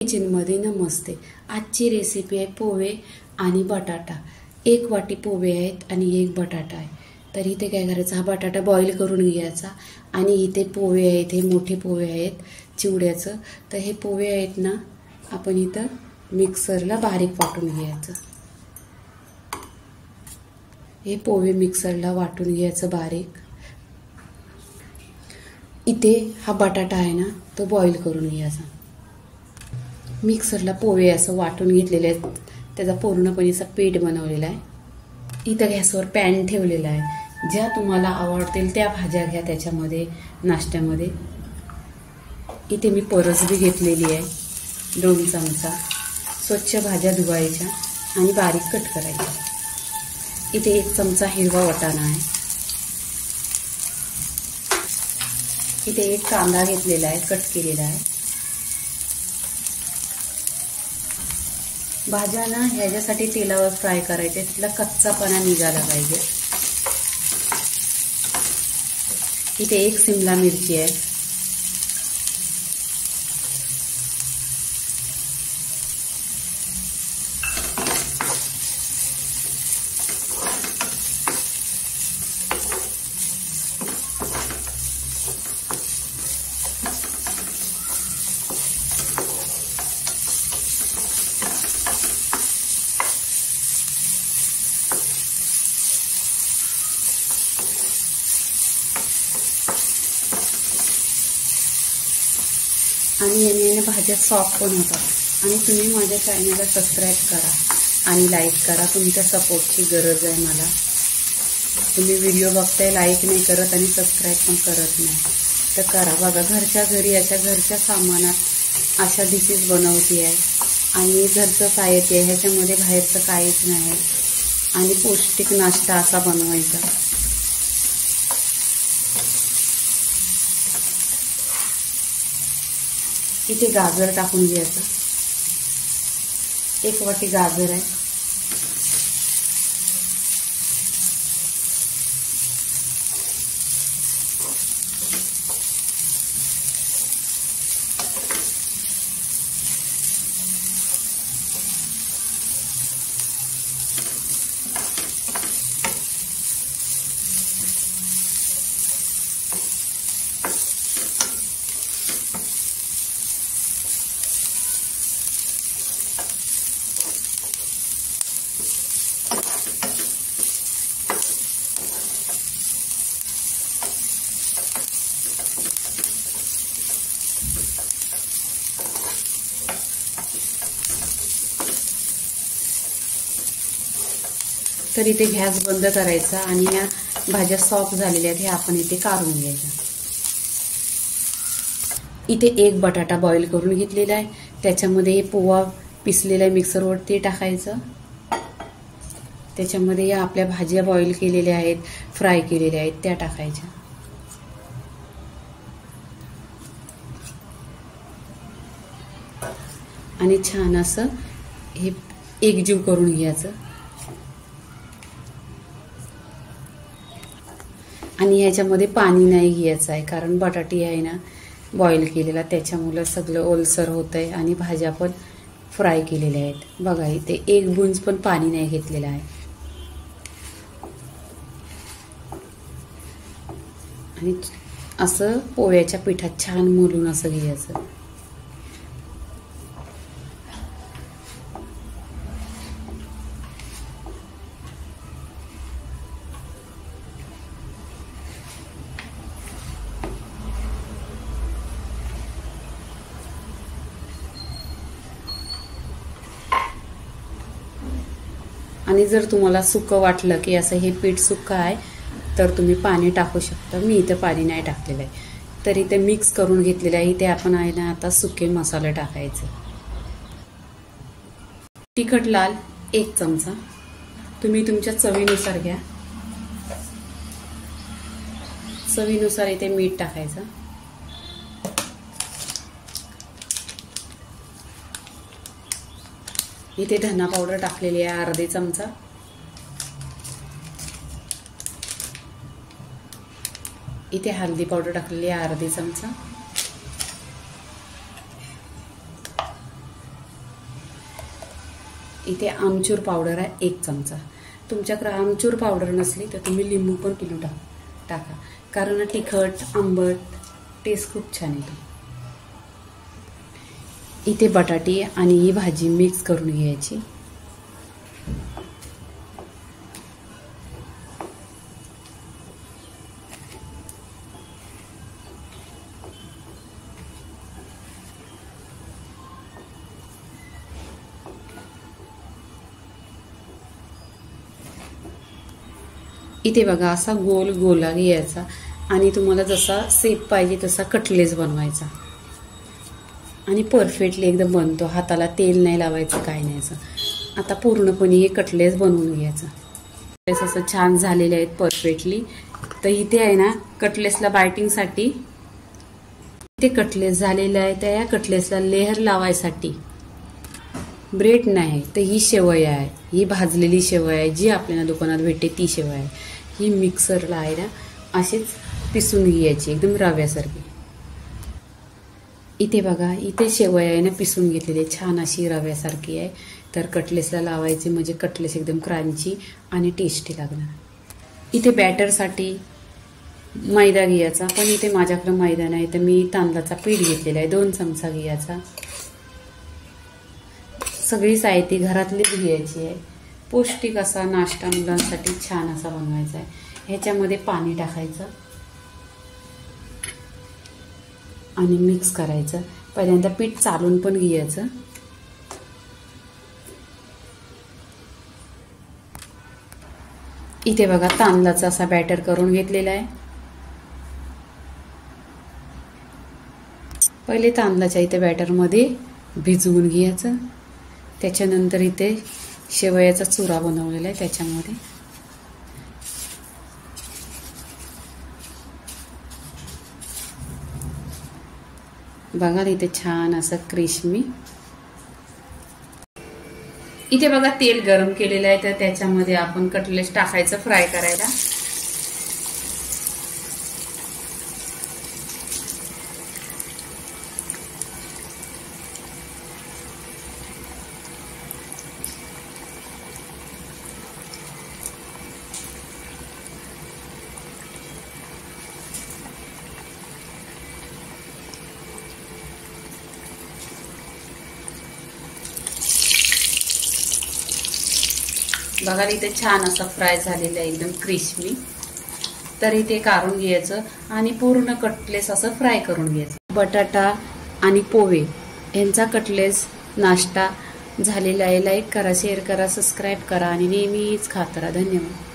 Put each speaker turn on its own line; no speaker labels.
किचनमध्ये नमस्ते। आजची रेसिपी आहे पोहे आणि बटाटा। 1 वाटी पोहे आहेत आणि 1 बटाटा आहे। तर इथे काय करायचं, हा बटाटा बॉईल करून घ्यायचा आणि इथे पोहे आहेत, हे मोठे पोहे आहेत चिवड्याचं। तर हे पोहे आहेत ना, आपण इथं मिक्सरला बारीक वाटून घ्यायचं। हे पोहे मिक्सरला वाटून घ्यायचं बारीक। इथे हा बटाटा आहे ना, तो बॉईल करून घ्यायचा। मिक्सरला पोहे असं वाटून घेतलेले आहेत, त्याचा पूर्णपणे असा पीठ बनवलेला आहे। इथं गॅसवर पॅन ठेवलेला आहे। ज्या तुम्हाला आवडतील त्या भाज्या घ्या त्याच्यामध्ये नाश्त्यामध्ये। इथे मी परसबी घेतलेली आहे 2 चमचा। स्वच्छ भाज्या धुवायच्या आणि बारीक कट करायच्या। इथे 1 चमचा हिरवा वाटाणा आहे। इथे 1 कांदा घेतलेला आहे, कट केलेला आहे। भाज्या ना ह्याच्यासाठी तेलावर फ्राय करायचे, त्यातला कच्चापणा निघाला पाहिजे। इथे 1 शिमला मिरची आहे। आणि याने भाज्या सॉफ्ट पण होतात। आणि तुम्ही माझ्या चॅनलला सबस्क्राईब करा आणि लाईक करा, तुमच्या सपोर्टची गरज आहे मला। तुम्ही व्हिडिओ बघताय, लाईक नाही करत आणि सबस्क्राईब पण करत नाही, तर करा। बघा, घरच्या घरी अशा घरच्या सामानात अशा डिशेस बनवते आहे आणि घरचं साहित्य आहे, ह्याच्यामध्ये बाहेरचं काहीच नाही आणि पौष्टिक नाश्ता असा बनवायचा। इथे गाजर टाकून घ्यायचं। 1 वाटी गाजर आहे। तर इथे गॅस बंद करायचा आणि या भाज्या सॉफ्ट झालेल्या आहेत, हे आपण इथे काढून घ्यायच्या। इथे 1 बटाटा बॉईल करून घेतलेला आहे, त्याच्यामध्ये हे पोहा पिसलेला आहे मिक्सरवर ते टाकायचं। त्याच्यामध्ये या आपल्या भाज्या बॉईल केलेल्या आहेत, फ्राय केलेल्या आहेत, त्या टाकायच्या। आणि छान असं हे एकजीव करून घ्यायचं। आणि ह्याच्यामध्ये पाणी नाही घ्यायचं आहे, कारण बटाटे आहे ना बॉईल केलेला, त्याच्यामुळे सगळं ओलसर होत आहे आणि भाज्या पण फ्राय केलेल्या आहेत। बघा, इथे 1 बुंज पण पाणी नाही घेतलेलं आहे। आणि असं पोह्याच्या पिठात छान मळून असं घ्यायचं। आणि जर तुम्हाला सुकं वाटलं की असं हे पीठ सुकं आहे, तर तुम्ही पाणी टाकू शकता। मी इथे पाणी नाही टाकलेलं आहे। तर इथे मिक्स करून घेतलेलं आहे। इथे आपण आहे ना आता सुके मसाले टाकायचे। तिखट लाल 1 चमचा, तुम्ही तुमच्या चवीनुसार घ्या। चवीनुसार इथे मीठ टाकायचं। इथे धना पावडर टाकलेली आहे अर्धा चमचा। इथे हल्दी पावडर टाकलेली आहे अर्धा चमचा। इथे आमचूर पावडर आहे 1 चमचा. तुमच्याकडे आमचूर पावडर नसली तर तुम्ही लिंबू पण पिळून टाका, कारण तिखट आंबट टेस्ट खूप छान येतो. इथे बटाटी आणि ही भाजी मिक्स करून घ्यायची. इथे बघा असा गोल गोला घ्यायचा आणि तुम्हाला जसा शेप पाहिजे तसा कटलेस बनवायचा आणि परफेक्टली एकदम बनतो. हाताला तेल नाही लावायचं, काय नाही. आता पूर्णपणे हे कटलेस बनवून घ्यायचं. कटलेस असं छान झालेले आहेत परफेक्टली. तर इथे आहे ना कटलेसला बायटिंगसाठी इथे कटलेस झालेलं आहे. त्या या कटलेसला लेअर लावायसाठी ब्रेड नाही तर ही शेवई आहे, ही भाजलेली शेवई आहे जी आपल्याला दुकानात भेटते ती शेवई आहे. ही मिक्सरला आहे ना अशीच पिसून घ्यायची एकदम रव्यासारखी. इथे बघा इथे शेवई आहे ना पिसून घेतलेली छान अशी रव्यासारखी आहे. तर कटलेसला लावायची म्हणजे कटलेस एकदम क्रंची आणि टेस्टी लागणार. इथे बॅटरसाठी मैदा घ्यायचा, पण इथे माझ्याकडे मैदा नाही तर मी तांदळाचा पीठ घेतलेला आहे 2 चमचा घ्यायचा. सगळी साहित्य घरातलीच घ्यायची आहे. पौष्टिक असा नाश्ता मुलांसाठी छान असा बनवायचा आहे. ह्याच्यामध्ये पाणी टाकायचं आणि मिक्स करायचं. पहिल्यांदा पीठ चालून पण घ्यायचं. इथे बघा तांदळाचा असा बॅटर करून घेतलेला आहे. पहिले तांदळाच्या इथे बॅटरमध्ये भिजवून घ्यायचं. त्याच्यानंतर इथे शेवयाचा चुरा बनवलेला आहे त्याच्यामध्ये बघा इथे छान असं क्रिस्पी. इथे बघा तेल गरम केलेलं आहे तर त्याच्यामध्ये आपण कटलेस टाकायचं फ्राय करायला. बघा इथे छान असं फ्राय झालेलं आहे एकदम क्रिस्पी. तर इथे काढून घ्यायचं आणि पूर्ण कटलेस असं फ्राय करून घ्यायचं. बटाटा आणि पोहे यांचा कटलेस नाश्ता झालेला आहे. लाईक करा, शेअर करा, सबस्क्राईब करा आणि नेहमीच खात राहा. धन्यवाद.